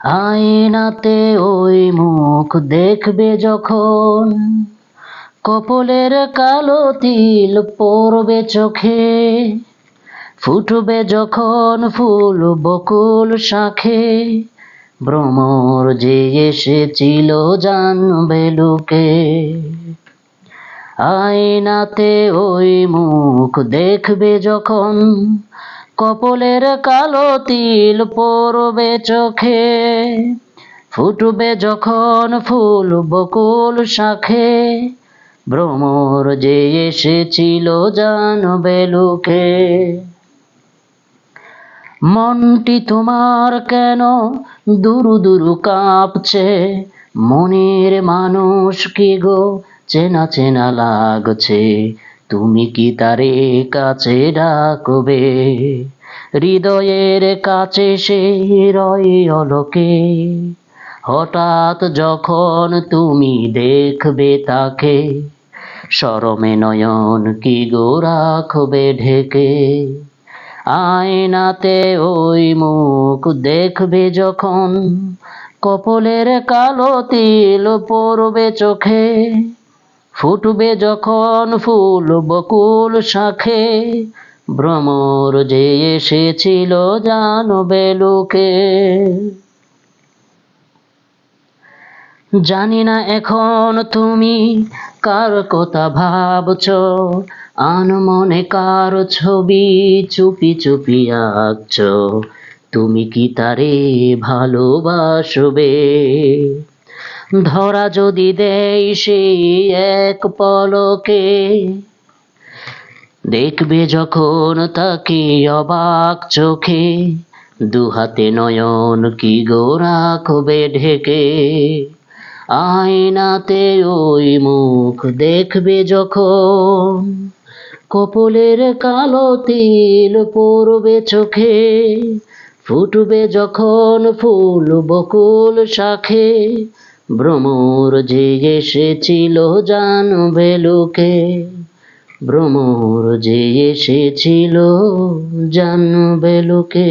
আয়নাতে ওই মুখ দেখবে যখন, কপলের কালো তিল পড়বে চোখে, ফুটবে যখন ফুল বকুল শাখে, ভ্রমর যে এসেছিল জানবে লোকে। আয়নাতে ওই মুখ দেখবে যখন, কপলের কালো তিল পড়বে চোখে, ফুটবে যখন ফুল বকুল শাখে, ভ্রমর যে এসেছিল জানবে লোকে। মনটি তোমার কেন দুরু দুরু কাঁপছে, মনের মানুষ কি গো চেনা চেনা লাগছে, তুমি কি তারে কাছে ডাকবে? হৃদয়ের কাছে সে রয়ে অলোকে, হঠাৎ যখন তুমি দেখবে তাকে, শরমে নয়ন কি গো রাখবে ঢেকে। আয়নাতে ওই মুখ দেখবে যখন, কপলের কালো তিল পড়বে চোখে, ফুটবে যখন ফুল বকুল শাখে, ভ্রমর যে এসেছিল জানবে লোকে। জানি না এখন তুমি কার কথা ভাবছো, আনমনে কার ছবি চুপি চুপি আঁকছো, তুমি কি তারে ভালোবাসবে? ধরা যদি দেয় সেই এক পলকে, দেখবে যখন তাকে অবাক চোখে, দুহাতে নয়ন কি গো রাখবে ঢেকে। আয়নাতে ওই মুখ দেখবে যখন, কপলের কালো তিল পড়বে চোখে, ফুটবে যখন ফুল বকুল শাখে, ভ্রমর যে এসেছিল জানবে লোকে, ভ্রমর যে এসেছিল জানবে লোকে।